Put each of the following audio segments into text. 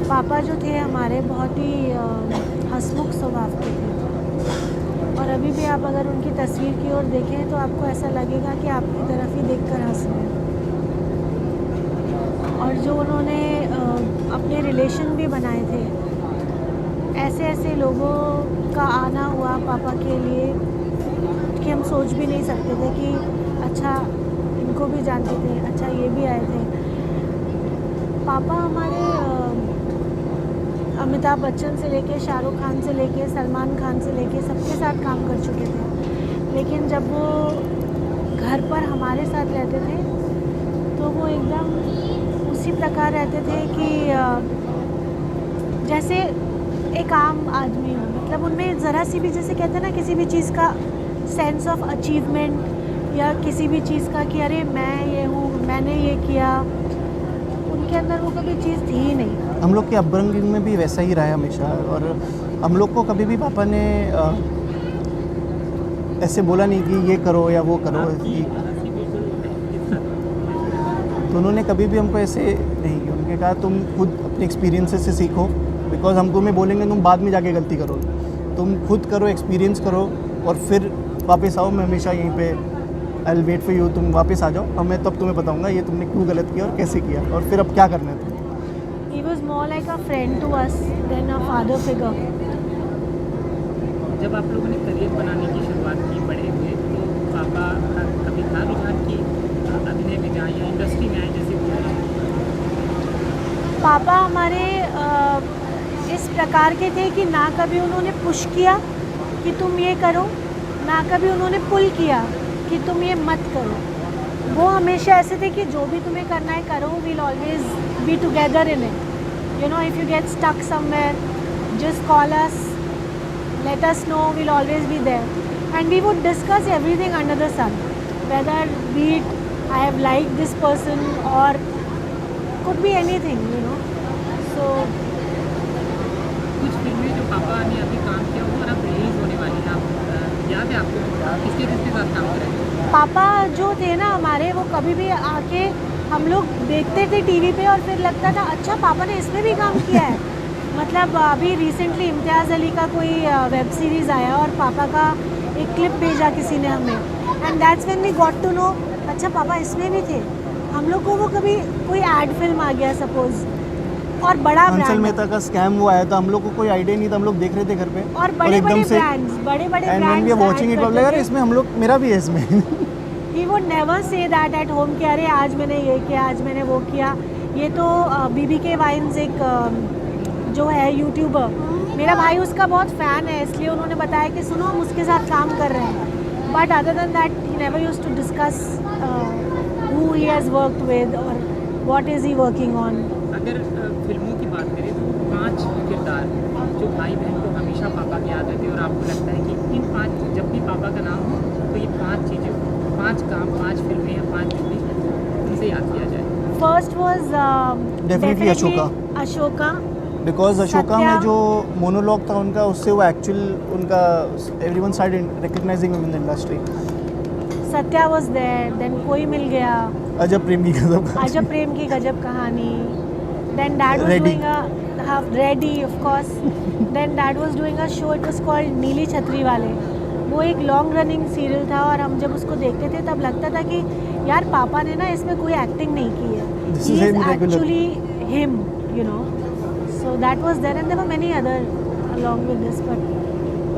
पापा जो थे हमारे बहुत ही हंसमुख स्वभाव के थे, और अभी भी आप अगर उनकी तस्वीर की ओर देखें तो आपको ऐसा लगेगा कि आपकी तरफ ही देखकर हंस रहे हैं। और जो उन्होंने अपने रिलेशन भी बनाए थे, ऐसे ऐसे लोगों का आना हुआ पापा के लिए कि हम सोच भी नहीं सकते थे कि अच्छा इनको भी जानते थे, अच्छा ये भी आए थे। पापा हमारे अमिताभ बच्चन से लेके, शाहरुख खान से लेके, सलमान खान से लेके सबके साथ काम कर चुके थे, लेकिन जब वो घर पर हमारे साथ रहते थे तो वो एकदम उसी प्रकार रहते थे कि जैसे एक आम आदमी हो। मतलब उनमें ज़रा सी भी, जैसे कहते हैं ना, किसी भी चीज़ का सेंस ऑफ अचीवमेंट या किसी भी चीज़ का कि अरे मैं ये हूँ, मैंने ये किया, उनके अंदर वो कभी चीज़ थी ही नहीं। हम लोग के अपब्रिंगिंग में भी वैसा ही रहा है हमेशा, और हम लोग को कभी भी पापा ने ऐसे बोला नहीं कि ये करो या वो करो, तो उन्होंने कभी भी हमको ऐसे नहीं किया। उनके कहा तुम खुद अपने एक्सपीरियंसेस से सीखो, बिकॉज हम तुम्हें बोलेंगे तुम बाद में जाके गलती करो, तुम खुद करो, एक्सपीरियंस करो और फिर वापस आओ। मैं हमेशा यहीं पे I will wait for you, तुम वापस आ जाओ और मैं तब तुम्हें बताऊंगा ये तुमने क्यों गलत किया और कैसे किया और फिर अब क्या करना है तुम्हें। He was more like a friend to us than a father figure. जब आप लोगों ने करियर बनाने की शुरुआत की, बड़े हुए, तो पापा का कभी था रुझान कि अभिनय में जाएं या इंडस्ट्री में आए, जैसे पापा हमारे इस प्रकार के थे कि ना कभी उन्होंने पुश किया कि तुम ये करो, ना कभी उन्होंने पुल किया कि तुम ये मत करो। वो हमेशा ऐसे थे कि जो भी तुम्हें करना है करो, we'll always be together in it. You know, if you get stuck somewhere, just call us, let us know, we'll always be there. And we would discuss everything under the sun, whether be it I have liked this person or could be anything, you know. So कुछ फिल्में जो पापा ने अभी काम किया वो अब रिलीज होने वाली है, आप याद है आपको किसके किसके साथ काम करेंगे? पापा जो थे ना हमारे, वो कभी भी आके हम लोग देखते थे टीवी पे और फिर लगता था अच्छा पापा ने इसमें भी काम किया है। मतलब अभी रिसेंटली इम्तियाज़ अली का कोई वेब सीरीज़ आया और पापा का एक क्लिप भेजा किसी ने हमें, and that's when we got to know अच्छा पापा इसमें भी थे। हम लोग को वो कभी कोई एड फिल्म आ गया सपोज और बड़ा हंसल ब्रांड मेहता का स्कैम वो आया था, हम लोग को कोई आइडिया नहीं था, हम लोग देख रहे थे घर पे और बड़े बड़े ब्रांड्स, बड़े बड़े and when we are watching it यार इसमें हम लोग, मेरा भी है इसमें। He would never say that at home कि अरे आज मैंने ये किया, आज मैंने वो किया। ये तो BBK वाइन्स एक जो है यूट्यूबर, मेरा भाई उसका बहुत फ़ैन है, इसलिए उन्होंने बताया कि सुनो हम उसके साथ काम कर रहे हैं। But other than that he never used to discuss who he has worked with or what is he working on. अगर फिल्मों की बात करें तो 5 किरदार जो भाई बहन को हमेशा पापा की याद रहती है और आपको लगता है कि इन 5, जब भी पापा का नाम हो तो ये 5 चीज़ें, 5 काम, 5 फिल्में या 5 मूवी उनसे याद किया जाए। First was Definitely Ashoka, because Ashoka Satya. में जो मोनोलॉग था उनका, उससे वो एक्चुअल उनका everyone started recognising him in the industry. Satya was there, then कोई मिल गया, अजब प्रेम की गजब कहानी। अजब प्रेम की गजब कहानी, then dad was Reddy. doing a Reddy of course, then dad was doing a show, it was called नीली छतरी वाले। वो एक लॉन्ग रनिंग सीरियल था और हम जब उसको देखते थे तब लगता था कि यार पापा ने ना इसमें कोई एक्टिंग नहीं की है, This he is is him regular. actually him, you know. So that was there and there were many other along with this, but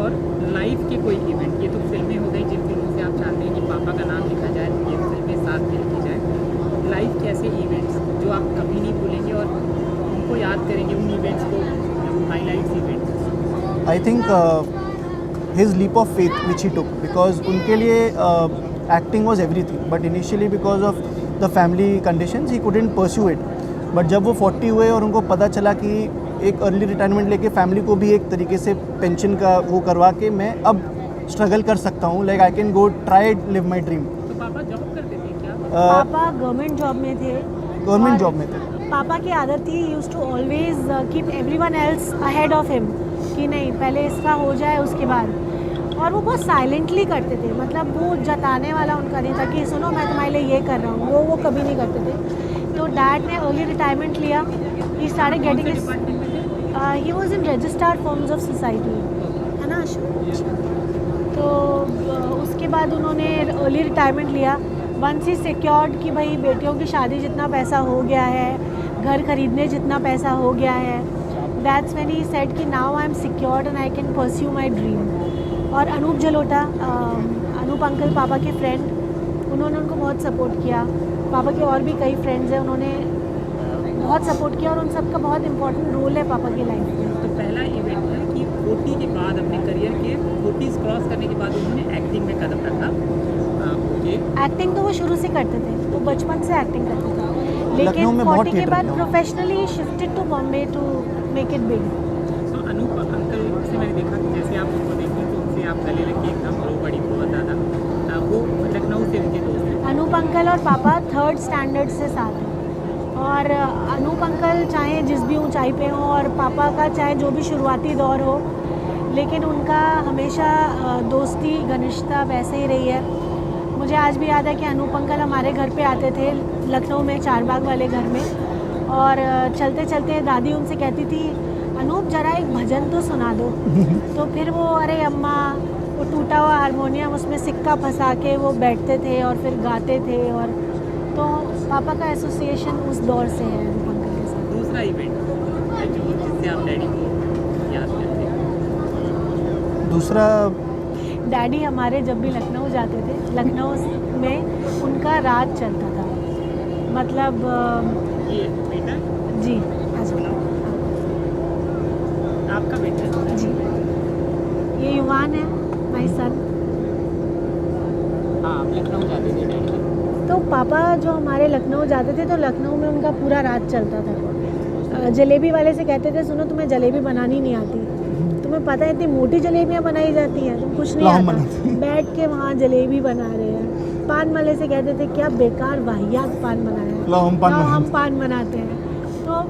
और लाइफ के कोई इवेंट, ये तो फिल्में हो गई जिन फिल्मों से आप चाहते हैं कि पापा का नाम लिखा जाए, ये फिल्में साथ में लिखी जाए। लाइफ के ऐसे इवेंट्स जो आप कभी नहीं भूलेंगे और उनको याद करेंगे, उन इवेंट्स को, highlights events. I think his leap of faith which he took, because उनके लिए acting was everything, but initially because of the family conditions he couldn't pursue it. But जब वो 40 हुए और उनको पता चला कि एक अर्ली रिटायरमेंट लेके फैमिली को भी एक तरीके से पेंशन का वो करवा के मैं अब स्ट्रगल कर सकता हूँ, like I can go try live my dream. तो पापा जॉब करते थे क्या? पापा गवर्नमेंट जॉब में थे। गवर्नमेंट जॉब में थे। पापा की आदत थी, used to always keep everyone else ahead of him कि नहीं पहले इसका हो जाए उसके बाद, और वो बहुत साइलेंटली करते थे। मतलब वो जताने वाला उनका नहीं था कि सुनो मैं तुम्हारे लिए ये कर रहा हूँ, वो कभी नहीं करते थे। तो डैड ने अर्ली रिटायरमेंट लिया ही स्टार्टेड कौन से गेटिंग डिपार्टमेंट में थे? He was in registrar forms of society, है ना अशोक? तो उसके बाद उन्होंने अर्ली रिटायरमेंट लिया। वंस ही सिक्योर्ड कि भाई बेटियों की शादी जितना पैसा हो गया है, घर खरीदने जितना पैसा हो गया है, दैट्स व्हेन ही सेड कि now I am secured and I can pursue my dream. और अनूप जलोटा, अनूप अंकल पापा के फ्रेंड, उन्होंने उनको बहुत सपोर्ट किया। पापा के और भी कई फ्रेंड्स हैं, उन्होंने बहुत सपोर्ट किया और उन सबका बहुत इंपॉर्टेंट रोल है पापा की लाइफ में। तो पहला इवेंट है कि 40 के बाद अपने करियर के 40 क्रॉस करने के बाद उन्होंने एक्टिंग में कदम रखा। मुझे एक्टिंग तो वो शुरू से करते थे, वो बचपन से एक्टिंग करते थे, लखनऊ लेकिन में बहुत 40 के theatre बाद किया। Professionally shifted to Bombay to make it big. तो अनूप अंकल से मैंने देखा कि जैसे आप उनको देखते हैं तो उनसे आप गले लग के एकदम रो पड़ी बहुत ज़्यादा। वो लखनऊ से उनके दोस्त हैं। अनूप अंकल और पापा 3rd स्टैंडर्ड से साथ हैं और अनूप अंकल चाहे जिस भी ऊंचाई पे हो और पापा का चाहे जो भी शुरुआती दौर हो, लेकिन उनका हमेशा दोस्ती घनिष्ठता वैसे ही रही है। मुझे आज भी याद है कि अनूप अंकल हमारे घर पे आते थे लखनऊ में, चारबाग वाले घर में, और चलते चलते दादी उनसे कहती थी अनूप जरा एक भजन तो सुना दो। तो फिर वो अरे अम्मा, वो टूटा हुआ हारमोनियम उसमें सिक्का फंसा के वो बैठते थे और फिर गाते थे। और तो पापा का एसोसिएशन उस दौर से है अनूप अंकल के साथ। दूसरा इवेंट जो जिससे आप डैडी को याद करते हैं? दूसरा डैडी हमारे जब भी लखनऊ जाते थे, लखनऊ में उनका राज चलता था, मतलब ये बेटा जी अच्छा आपका बेटा है? जी, ये युवान है माई सन। हाँ, आप लखनऊ जाते थे डैडी के। तो पापा जो हमारे लखनऊ जाते थे तो लखनऊ में उनका पूरा राज चलता था। जलेबी वाले से कहते थे सुनो तुम्हें जलेबी बनानी नहीं आती, तुम्हें पता है इतनी मोटी जलेबियाँ बनाई जाती हैं, तुम कुछ नहीं लाओ आता। बनाती। बैठ के वहाँ जलेबी बना रहे हैं। पान वाले से कहते थे क्या बेकार वाहियात पान बनाया है, लाओ हम पान लाओ हम बनाते। पान बनाते हैं। तो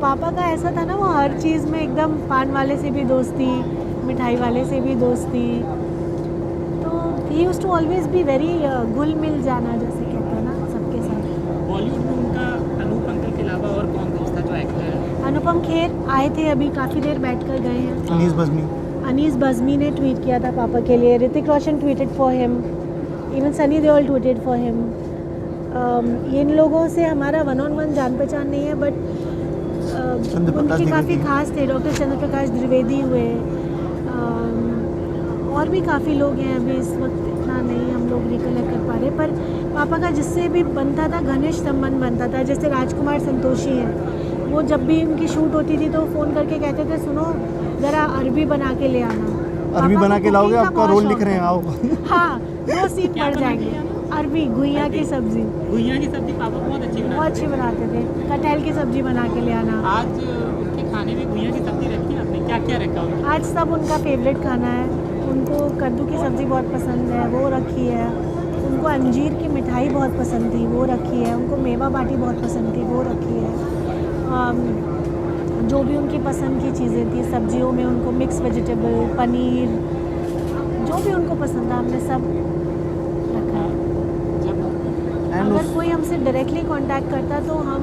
पापा का ऐसा था ना, वो हर चीज़ में एकदम पान वाले से भी दोस्ती, मिठाई वाले से भी दोस्ती। तो he used to always be very घुल मिल जाना, जैसे कहते हैं ना, सबके साथ। बॉलीवुड में उनका अनूप अंकल के अलावा और कौन दोस्त था जो एक्टर है? अनुपम खेर आए थे, अभी काफ़ी देर बैठ कर गए हैं। अनीस बज़मी, अनीस बज़मी ने ट्वीट किया था पापा के लिए, Hrithik Roshan tweeted for him, even Sunny Deol tweeted for him. इन लोगों से हमारा 1-on-1 जान पहचान नहीं है, बट चंद्र प्रकाश उनके काफ़ी द्विवेदी। खास थे। डॉक्टर चंद्र प्रकाश द्विवेदी हुए, और भी काफ़ी लोग हैं, अभी इस वक्त इतना नहीं हम लोग रिकलेक्ट कर पा रहे, पर पापा का जिससे भी बनता था घनिष्ठ संबंध बनता था। जैसे राजकुमार संतोषी हैं, वो जब भी उनकी शूट होती थी तो फ़ोन करके कहते थे सुनो ज़रा अरबी बना के ले आना। अरबी पापा बना को के लाओगे, cooking का आपका बहुत रोल शौक लिख रहे हैं, था। आओ। हाँ, 2 सीन क्या पड़ बना के जाएंगे। अरबी घुइयाँ की सब्ज़ी घुइयाँ की सब्जी पापा बहुत अच्छी बहुत बनाते अच्छी बनाते थे। कटहल की सब्ज़ी बना के ले आना। आज उनके खाने में घुइयाँ की सब्जी रखी है आपने? क्या क्या रखा उनका? आज सब उनका फेवरेट खाना है। उनको कद्दू की सब्ज़ी बहुत पसंद है, वो रखी है। उनको अंजीर की मिठाई बहुत पसंद थी, वो रखी है। उनको मेवा बाटी बहुत पसंद थी, वो रखी है। जो भी उनकी पसंद की चीज़ें थी, सब्जियों में उनको मिक्स वेजिटेबल, पनीर, जो भी उनको पसंद था हमने सब रखा है। जब एंड अगर कोई हमसे डायरेक्टली कांटेक्ट करता तो हम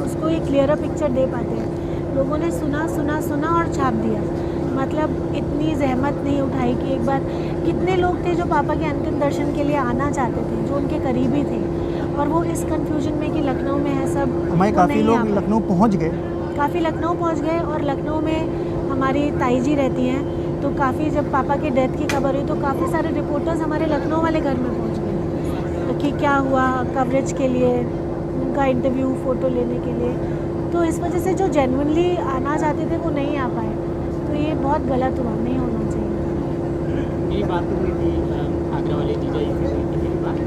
उसको एक क्लियर पिक्चर दे पाते हैं। लोगों ने सुना सुना सुना और छाप दिया, मतलब इतनी जहमत नहीं उठाई कि एक बार। कितने लोग थे जो पापा के अंतिम दर्शन के लिए आना चाहते थे, जो उनके करीबी थे, और वो इस कंफ्यूजन में कि लखनऊ में है सब, हमारे वो काफ़ी नहीं लोग आ पाए। लखनऊ पहुंच गए। काफ़ी लखनऊ पहुंच गए, और लखनऊ में हमारी ताई जी रहती हैं, तो काफ़ी जब पापा के डेथ की खबर हुई तो काफ़ी सारे रिपोर्टर्स हमारे लखनऊ वाले घर में पहुंच गए, तो कि क्या हुआ, कवरेज के लिए, उनका इंटरव्यू, फ़ोटो लेने के लिए। तो इस वजह से जो जेन्युइनली आना चाहते थे वो नहीं आ पाए, तो ये बहुत गलत हुआ, नहीं होना चाहिए। मेरी बात हुई थी आगरा वाले जीजा जी से हुई थी मेरी बात।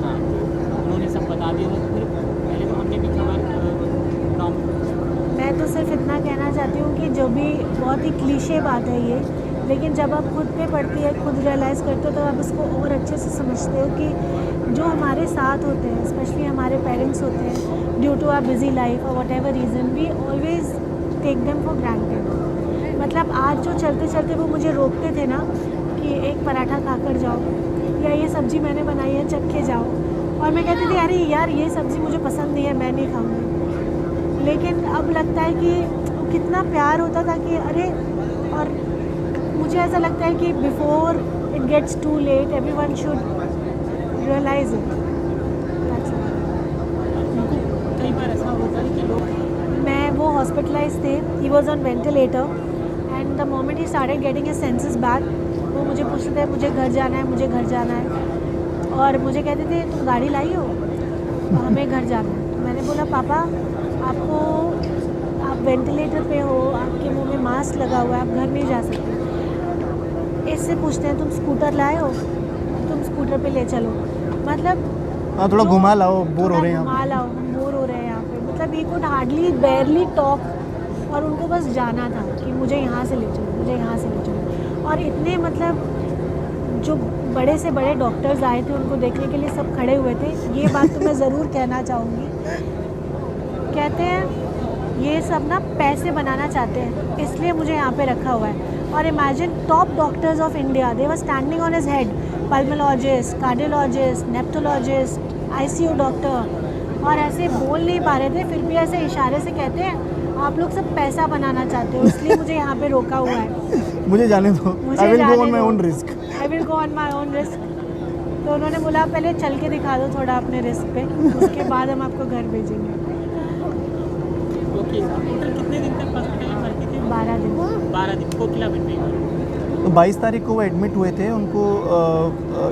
हाँ, तो उन्होंने सब बता दिया था। फिर पहले तो हमने भी खबर मैं तो सिर्फ इतना कहना चाहती हूँ कि जो भी बहुत ही क्लीशे बात है ये, लेकिन जब आप खुद पे पड़ती है, खुद रियलाइज़ करते हो, तो आप इसको और अच्छे से समझते हो कि जो हमारे साथ होते हैं, स्पेशली हमारे पेरेंट्स होते हैं, due to our busy life और whatever reason, we always take them for granted. मतलब आज जो चलते चलते वो मुझे रोकते थे ना कि एक पराठा खाकर जाओ, या ये सब्ज़ी मैंने बनाई है चख के जाओ, और मैं कहती थी अरे यार ये सब्ज़ी मुझे पसंद नहीं है, मैं नहीं खाऊंगी। लेकिन अब लगता है कि कितना प्यार होता था कि अरे, और मुझे ऐसा लगता है कि before it gets too late everyone should realise it. कई बार ऐसा होता है कि लोग मैं वो हॉस्पिटलाइज थे, he was on ventilator and the moment he started getting his senses back, वो मुझे पूछते थे मुझे घर जाना है, मुझे घर जाना है, और मुझे कहते थे तुम गाड़ी लाई हो, हमें घर जाना है। तो मैंने बोला पापा आपको, आप वेंटिलेटर पे हो, आपके मुंह में मास्क लगा हुआ है, आप घर नहीं जा सकते। इससे पूछते हैं तुम स्कूटर लाए हो, तुम स्कूटर पे ले चलो, मतलब हाँ थोड़ा जो- घुमा लाओ, बोर हो रहे हैं घुमा हम। लाओ, हम बोर हो रहे हैं यहाँ पे, मतलब ही कुड हार्डली बेयरली टॉक, और उनको बस जाना था कि मुझे यहाँ से ले चलो, मुझे यहाँ से ले चलो। और इतने मतलब जो बड़े से बड़े डॉक्टर्स आए थे उनको देखने के लिए सब खड़े हुए थे। ये बात तो मैं ज़रूर कहना चाहूँगी, कहते हैं ये सब ना पैसे बनाना चाहते हैं, इसलिए मुझे यहाँ पे रखा हुआ है। और imagine top doctors of India, they were standing on his head, pulmonologist, cardiologist, nephrologist, ICU doctor, और ऐसे बोल नहीं पा रहे थे, फिर भी ऐसे इशारे से कहते हैं आप लोग सब पैसा बनाना चाहते हो, इसलिए मुझे यहाँ पे रोका हुआ है। मुझे जाने दो, मुझे आई विल गो जाने ऑन माई दो। Own risk. I will go on my own risk. तो उन्होंने बोला पहले चल के दिखा दो थोड़ा अपने रिस्क पे, उसके बाद हम आपको घर भेजेंगे। ओके, टोटल कितने दिन तक हॉस्पिटल में भर्ती थे? 12 दिन। 12 दिन। कोकिला बन गई। तो 22 तारीख को वो एडमिट हुए थे, उनको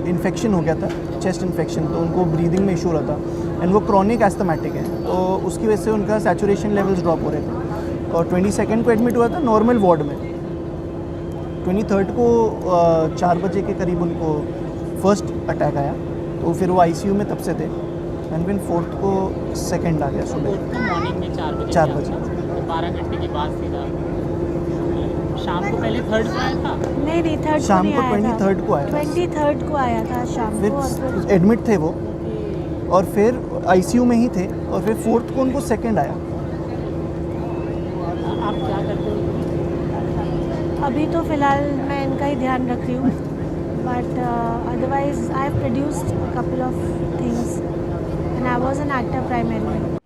इन्फेक्शन हो गया था, चेस्ट इन्फेक्शन, तो उनको ब्रीदिंग में इशू रहा था एंड वो क्रॉनिक एस्थमेटिक है, तो उसकी वजह से उनका सैचुरेशन लेवल्स ड्रॉप हो रहे थे। और 22 को एडमिट हुआ था नॉर्मल वार्ड में। 23 को 4 बजे के करीब उनको फर्स्ट अटैक आया, तो फिर वो आईसीयू में तब से थे एंड फिर 4 को सेकंड आ गया सुबह। फोर्थ को मॉर्निंग में 4 बजे। 4 बजे। तो 12 घंटे के बाद सीधा शाम को पहले 3rd को आया था। नहीं 3rd शाम नहीं को आया था। 23rd को आया था। 23rd को आया था शाम को, और फिर फिर एडमिट थे वो, और फिर आईसीयू में ही थे, और फिर 4 को उनको सेकंड आया। आप क्या करते हो? अभी तो फ़िलहाल मैं इनका ही ध्यान रख रही हूँ, but otherwise I have produced a couple of things and I was an actor primarily.